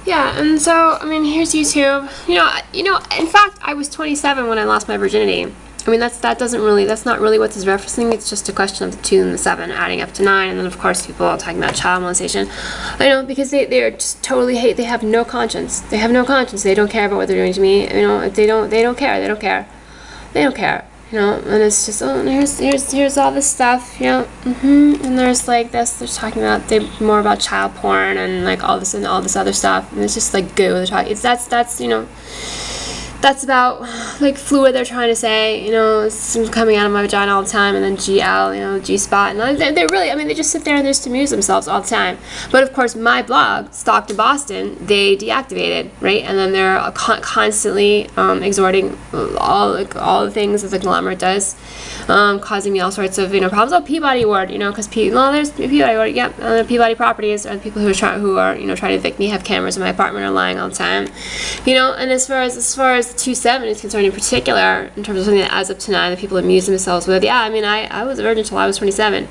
Yeah, and so, I mean, here's YouTube. In fact, I was 27 when I lost my virginity. I mean, that's not really what this is referencing. It's just a question of the 2 and the 7 adding up to 9, and then of course people are talking about child molestation. I know, because they are just totally hate. They have no conscience. They have no conscience. They don't care about what they're doing to me. They don't care. They don't care. They don't care. And it's just, oh, here's all this stuff, and there's like this. They're talking about more about child porn and like all this other stuff, and it's just like goo. They're talking. That's about like fluid they're trying to say, it's coming out of my vagina all the time, and then GL, G-spot, and they really, I mean, they just sit there and they just amuse themselves all the time. But of course, my blog, Stalked in Boston, they deactivated, right? And then they're constantly exhorting all the things that the conglomerate does, causing me all sorts of problems. Oh, Peabody Award, because there's Peabody Award, yep, Peabody Properties are the people who are trying to evict me, have cameras in my apartment, are lying all the time, and as far as 2-7 is concerned in particular, in terms of something that adds up to 9 that people amuse themselves with. Yeah, I mean, I was a virgin until I was 27.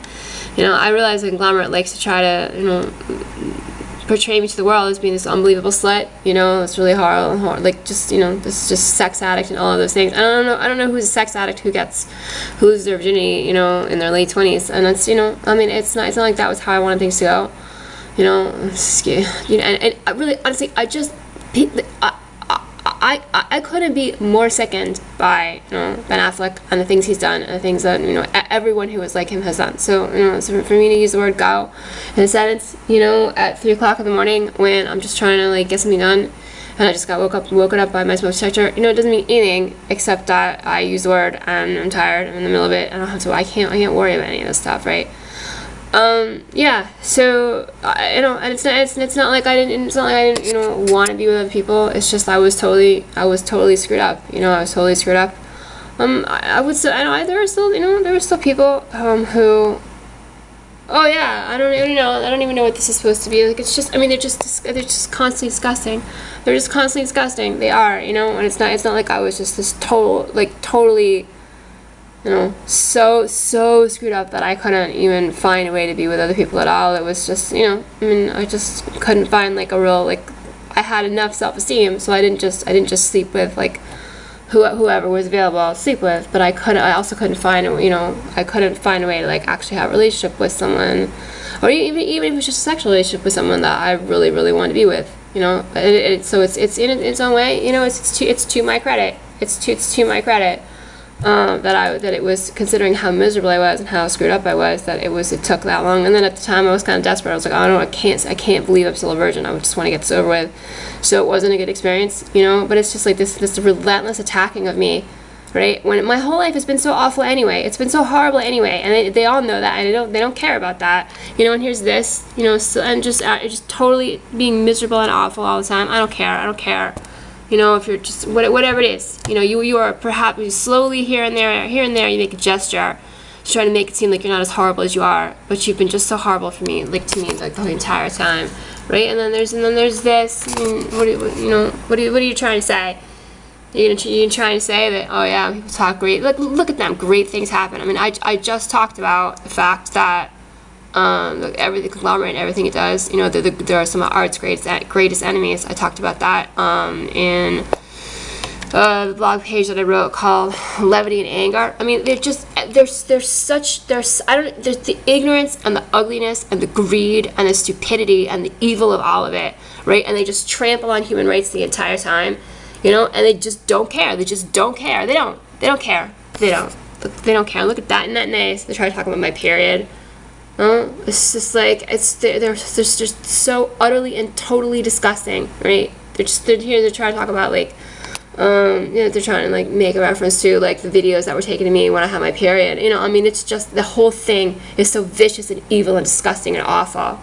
I realized the conglomerate likes to try to, portray me to the world as being this unbelievable slut, it's really hard, like just, this just sex addict and all of those things. I don't know who's a sex addict who loses their virginity, in their late 20s, and that's, I mean, it's not like that was how I wanted things to go, and I really, honestly, I couldn't be more sickened by Ben Affleck and the things he's done and the things that everyone who was like him has done. So so for me to use the word "go" in a sentence, at 3 o'clock in the morning when I'm just trying to like get something done, and I just got woken up by my smoke detector, it doesn't mean anything except that I use the word and I'm tired, I'm in the middle of it, and I can't worry about any of this stuff, right? Yeah, so and it's not like I didn't want to be with other people. It's just I was totally screwed up. I was totally screwed up. I would say there were still people who, oh yeah, I don't even know what this is supposed to be. Like, it's just, I mean, they're just constantly disgusting. They're just constantly disgusting. They are, and it's not like I was just this totally so screwed up that I couldn't even find a way to be with other people at all. It was just, I mean, I just couldn't find like a real, like, I had enough self-esteem, so I didn't just sleep with like whoever was available to sleep with, but I also couldn't find a way to like actually have a relationship with someone, or even if it's just a sexual relationship with someone that I really wanted to be with, so it's in its own way, it's to my credit. It's to my credit. That it was, considering how miserable I was and how screwed up I was, that it took that long. And then at the time I was kind of desperate. I was like, oh no, I can't believe I'm still a virgin. I just want to get this over with. So it wasn't a good experience, but it's just like this relentless attacking of me, right? When my whole life has been so awful anyway. It's been so horrible anyway, and they all know that, and they don't care about that, and here's this, so, and just totally being miserable and awful all the time. I don't care. If you're just, whatever it is, you are perhaps slowly here and there, you make a gesture to try to make it seem like you're not as horrible as you are, but you've been just so horrible for me, like to me, like the whole entire time, right? And then there's this. I mean, what are you trying to say? You're trying to say that, oh yeah, people talk great. Look at them, great things happen. I mean, I just talked about the fact that the conglomerate and everything it does, there are some of art's greatest enemies. I talked about that in the blog page that I wrote called Levity and Anger. I mean, there's the ignorance and the ugliness and the greed and the stupidity and the evil of all of it, right? And they just trample on human rights the entire time, and they just don't care. They just don't care. They don't care. They don't care. Look at that in that nice. They try to talk about my period. It's just like, they're just so utterly and totally disgusting, right? They're trying to talk about like, they're trying to like make a reference to like the videos that were taken to me when I had my period. I mean, it's just, the whole thing is so vicious and evil and disgusting and awful.